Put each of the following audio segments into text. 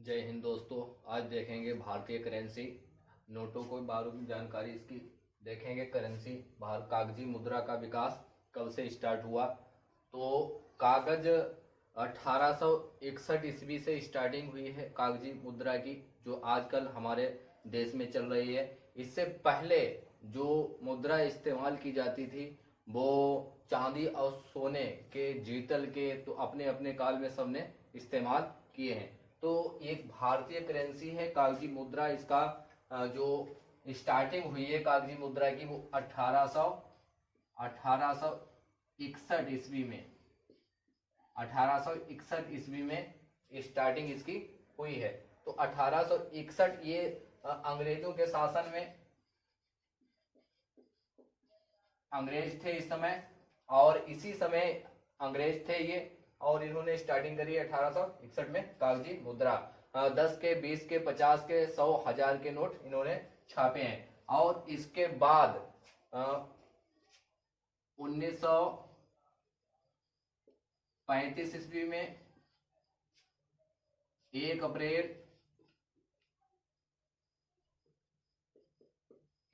जय हिंद दोस्तों। आज देखेंगे भारतीय करेंसी नोटों को बारे में जानकारी इसकी देखेंगे। करेंसी बाहर कागजी मुद्रा का विकास कब से स्टार्ट हुआ। तो कागज 1861 ईस्वी से स्टार्टिंग हुई है कागजी मुद्रा की, जो आजकल हमारे देश में चल रही है। इससे पहले जो मुद्रा इस्तेमाल की जाती थी वो चांदी और सोने के, जीतल के, तो अपने अपने काल में सबने इस्तेमाल किए हैं। तो एक भारतीय करेंसी है कागजी मुद्रा। इसका जो स्टार्टिंग हुई है कागजी मुद्रा की वो 1861 ईस्वी में 1861 ईस्वी में स्टार्टिंग इसकी हुई है। तो 1861 ये अंग्रेजों के शासन में अंग्रेज थे इस समय, और इसी समय अंग्रेज थे ये, और इन्होंने स्टार्टिंग करी 1861 में कागजी मुद्रा। 10 के, 20 के, 50 के, 100, 1000 के नोट इन्होंने छापे हैं। और इसके बाद 1935 ईस्वी में 1 अप्रैल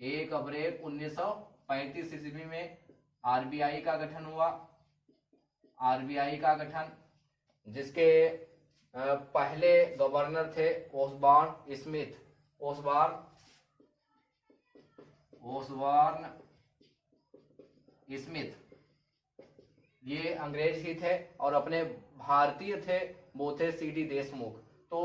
1935 ईस्वी में आरबीआई का गठन हुआ। आरबीआई का गठन, जिसके पहले गवर्नर थे ओसबॉर्न स्मिथ। ओसबॉर्न स्मिथ ये अंग्रेज ही थे, और अपने भारतीय थे वो थे सीडी देशमुख। तो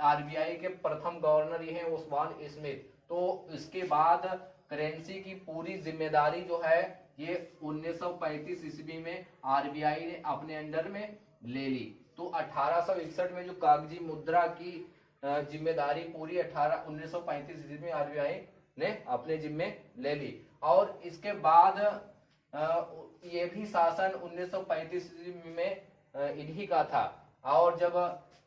आरबीआई के प्रथम गवर्नर ये हैं ओसबॉर्न स्मिथ। तो इसके बाद करेंसी की पूरी जिम्मेदारी जो है ये 1935 ईस्वी में आरबीआई ने अपने अंडर में ले ली। तो 1861 में जो कागजी मुद्रा की जिम्मेदारी पूरी 1935 ईस्वी में आरबीआई ने अपने जिम्मे ले ली। और इसके बाद ये भी शासन 1935 ईस्वी में इन्हीं का था। और जब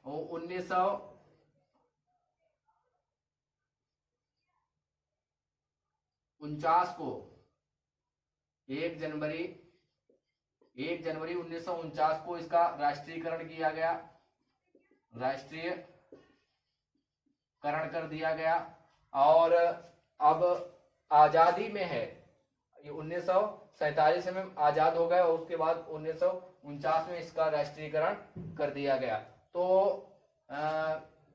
1949 को 1 जनवरी 1949 को इसका राष्ट्रीयकरण किया गया, राष्ट्रीयकरण कर दिया गया। और अब आजादी में है, ये 1947 में आजाद हो गए, और उसके बाद 1949 में इसका राष्ट्रीयकरण कर दिया गया। तो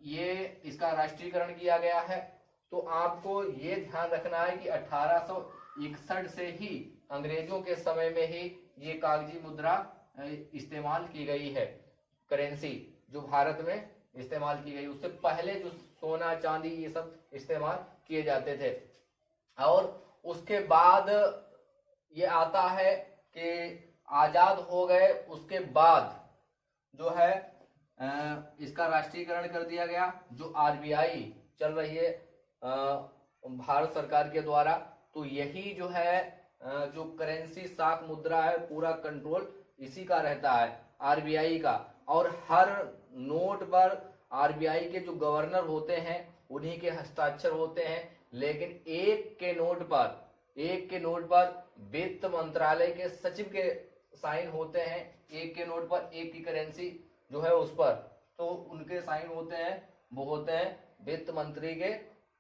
ये इसका राष्ट्रीयकरण किया गया है। तो आपको ये ध्यान रखना है कि 1861 से ही अंग्रेजों के समय में ही ये कागजी मुद्रा इस्तेमाल की गई है। करेंसी जो भारत में इस्तेमाल की गई, उससे पहले जो सोना चांदी ये सब इस्तेमाल किए जाते थे। और उसके बाद ये आता है कि आजाद हो गए, उसके बाद जो है इसका राष्ट्रीयकरण कर दिया गया। जो आरबीआई चल रही है भारत सरकार के द्वारा, तो यही जो है जो करेंसी साख मुद्रा है, पूरा कंट्रोल इसी का रहता है, आरबीआई का। और हर नोट पर आरबीआई के जो गवर्नर होते हैं उन्हीं के हस्ताक्षर होते हैं। लेकिन एक के नोट पर वित्त मंत्रालय के सचिव के साइन होते हैं। एक के नोट पर, एक की करेंसी जो है उस पर, तो उनके साइन होते हैं, वो होते हैं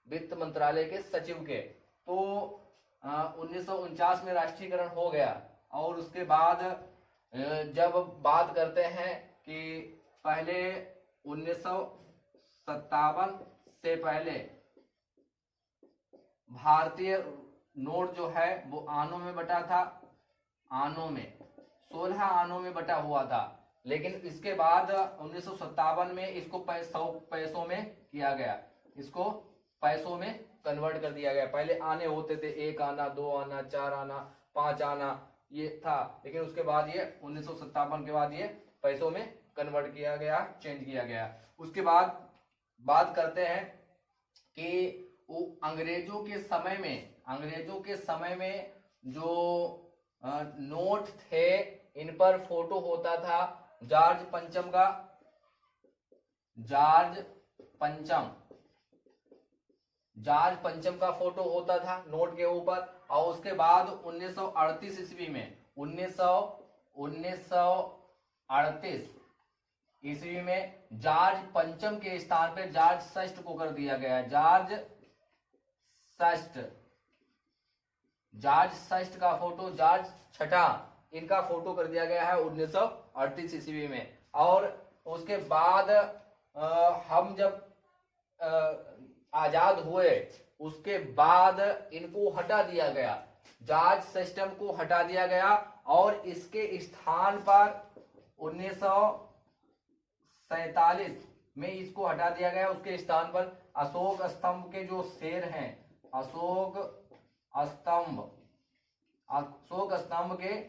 वित्त मंत्रालय के सचिव के। तो 1949 में राष्ट्रीयकरण हो गया। और उसके बाद जब बात करते हैं कि पहले 1957 से पहले भारतीय नोट जो है वो आनों में बटा था, 16 आनों में बटा हुआ था। लेकिन इसके बाद 1957 में इसको 100 पैसों में किया गया, इसको पैसों में कन्वर्ट कर दिया गया। पहले आने होते थे, 1 आना, 2 आना, 4 आना, 5 आना ये था। लेकिन उसके बाद ये 1957 के बाद ये पैसों में कन्वर्ट किया गया, चेंज किया गया। उसके बाद बात करते हैं कि वो अंग्रेजों के समय में जो नोट थे इन पर फोटो होता था जॉर्ज पंचम का फोटो होता था नोट के ऊपर। और उसके बाद 1938 ईस्वी में 1938 ईस्वी में जॉर्ज पंचम के स्थान पे जॉर्ज षष्ठ को कर दिया गया है। जॉर्ज षष्ठ का फोटो, जॉर्ज छठा, इनका फोटो कर दिया गया है 1938 ईस्वी में। और उसके बाद हम जब आजाद हुए उसके बाद इनको हटा दिया गया, जॉर्ज सिस्टम को हटा दिया गया और इसके स्थान पर 1947 में इसको हटा दिया गया। उसके स्थान पर अशोक स्तंभ के जो शेर हैं, अशोक स्तंभ के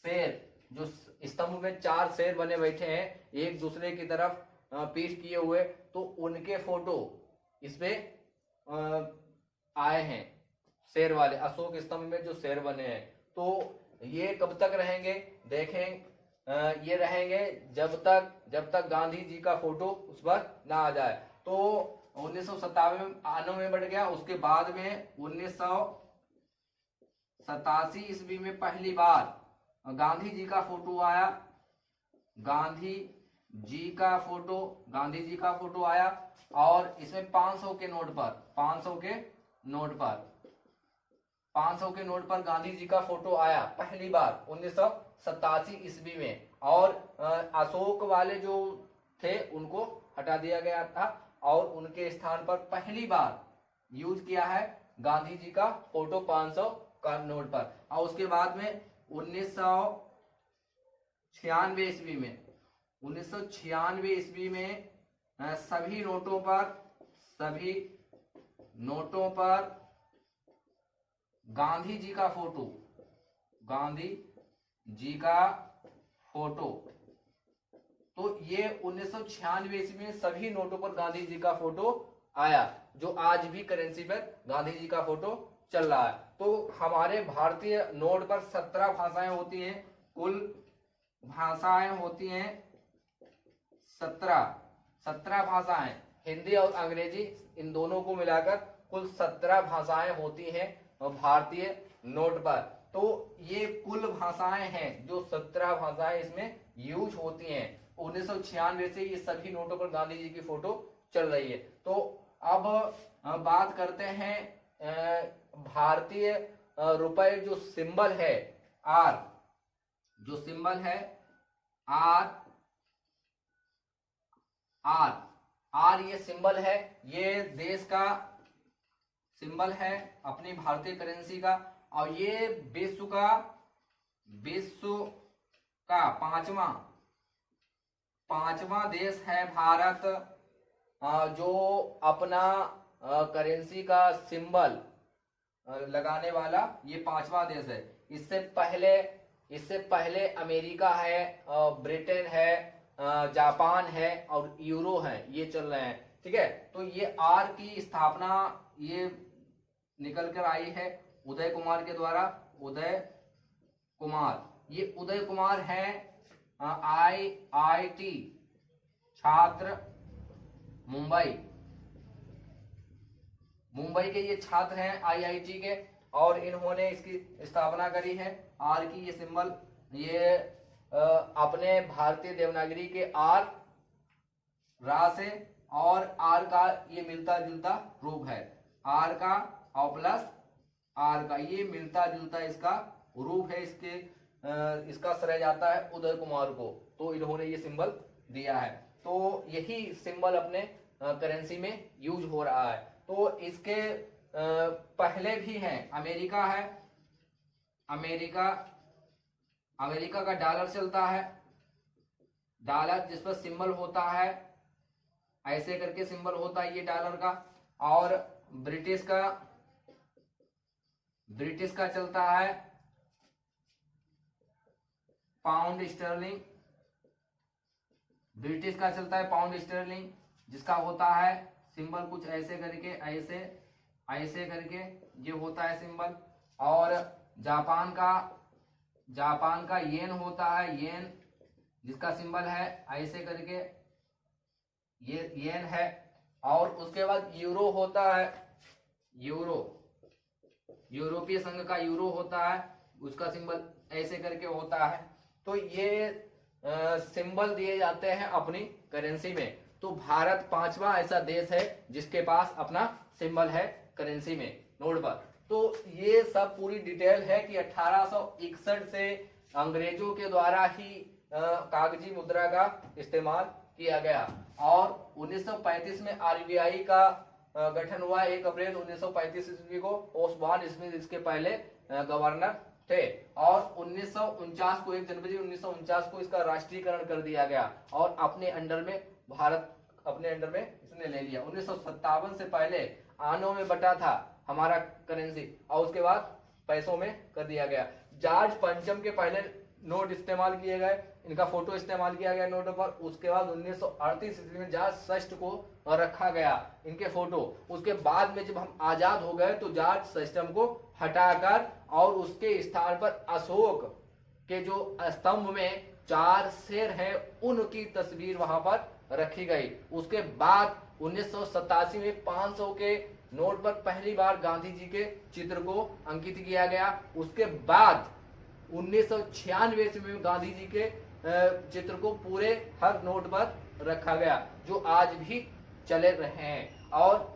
शेर, जो स्तंभ में 4 शेर बने बैठे हैं एक दूसरे की तरफ पीठ किए हुए, तो उनके फोटो इसमें आए हैं, शेर वाले अशोक स्तंभ में जो शेर बने हैं। तो ये कब तक रहेंगे देखें, ये रहेंगे जब तक गांधी जी का फोटो उस पर ना आ जाए। तो 1997 में बढ़ गया। उसके बाद में 1987 ईस्वी में पहली बार गांधी जी का फोटो आया, गांधी जी का फोटो आया और इसमें 500 के नोट पर गांधी जी का फोटो आया पहली बार 1987 ईस्वी में। और अशोक वाले जो थे उनको हटा दिया गया था और उनके स्थान पर पहली बार यूज किया है गांधी जी का फोटो 500 का नोट पर। और उसके बाद में 1996 ईस्वी में सभी नोटों पर गांधी जी का फोटो, तो ये 1996 ईस्वी में सभी नोटों पर गांधी जी का फोटो आया, जो आज भी करेंसी पर गांधी जी का फोटो चल रहा है। तो हमारे भारतीय नोट पर 17 भाषाएं होती हैं, कुल भाषाएं होती हैं 17 भाषाएं, हिंदी और अंग्रेजी इन दोनों को मिलाकर कुल 17 भाषाएं होती हैं भारतीय नोट पर। तो ये कुल भाषाएं हैं जो 17 भाषाएं इसमें यूज होती हैं। 1996 से ये सभी नोटों पर गांधी जी की फोटो चल रही है। तो अब बात करते हैं भारतीय रुपए जो सिंबल है आर, आर ये सिंबल है, ये देश का सिंबल है अपनी भारतीय करेंसी का। और ये विश्व का पांचवा देश है भारत जो अपना करेंसी का सिंबल लगाने वाला, ये 5वां देश है। इससे पहले अमेरिका है, ब्रिटेन है, जापान है और यूरो है, ये चल रहे हैं। ठीक है, तो ये आर की स्थापना ये निकल कर आई है उदय कुमार के द्वारा। ये उदय कुमार है IIT छात्र मुंबई के ये छात्र हैं IIT के, और इन्होंने इसकी स्थापना करी है। आर की ये सिंबल, ये अपने भारतीय देवनागरी के आर रा से और आर का ये मिलता जुलता रूप है, आर का और प्लस आर का ये मिलता जुलता इसका रूप है। इसका श्रेय जाता है उदय कुमार को, तो इन्होंने ये सिंबल दिया है। तो यही सिंबल अपने करेंसी में यूज हो रहा है। तो इसके पहले भी हैं, अमेरिका है, अमेरिका का डॉलर चलता है, डॉलर जिस पर सिंबल होता है ऐसे करके सिंबल होता है ये डॉलर का। और ब्रिटिश का चलता है पाउंड स्टर्लिंग, जिसका होता है सिंबल कुछ ऐसे करके, ऐसे करके ये होता है सिंबल। और जापान का येन होता है, येन जिसका सिंबल है ऐसे करके, ये येन है। और उसके बाद यूरो होता है, यूरोपीय संघ का यूरो होता है, उसका सिंबल ऐसे करके होता है। तो ये सिंबल दिए जाते हैं अपनी करेंसी में। तो भारत 5वां ऐसा देश है जिसके पास अपना सिंबल है करेंसी में, नोट पर। तो ये सब पूरी डिटेल है कि 1861 से अंग्रेजों के द्वारा ही कागजी मुद्रा का इस्तेमाल किया गया और 1935 में आरबीआई का गठन हुआ 1 अप्रैल 1935 ईस्वी को। ओसबॉर्न स्मिथ इसके पहले गवर्नर थे और 1949 को 1 जनवरी 1949 को इसका राष्ट्रीयकरण कर दिया गया और अपने अंडर में भारत अपने अंडर में इसने ले लिया। 1957 से पहले आनों में बटा था हमारा करेंसी और उसके बाद पैसों में कर दिया गया। जॉर्ज पंचम के पहले नोट इस्तेमाल किए गए, इनका फोटो इस्तेमाल किया गया नोटों पर। उसके बाद 1938 ईस्वी में जॉर्ज षष्ठ को रखा गया इनके फोटो। उसके बाद में जब हम आजाद हो गए तो जॉर्ज षष्ठम को हटाकर और उसके स्थान पर अशोक के जो स्तंभ में 4 शेर हैं उनकी तस्वीर वहां पर रखी गई। उसके बाद 1987 में 500 के नोट पर पहली बार गांधी जी के चित्र को अंकित किया गया। उसके बाद 1996 में गांधी जी के चित्र को पूरे हर नोट पर रखा गया जो आज भी चले रहे हैं। और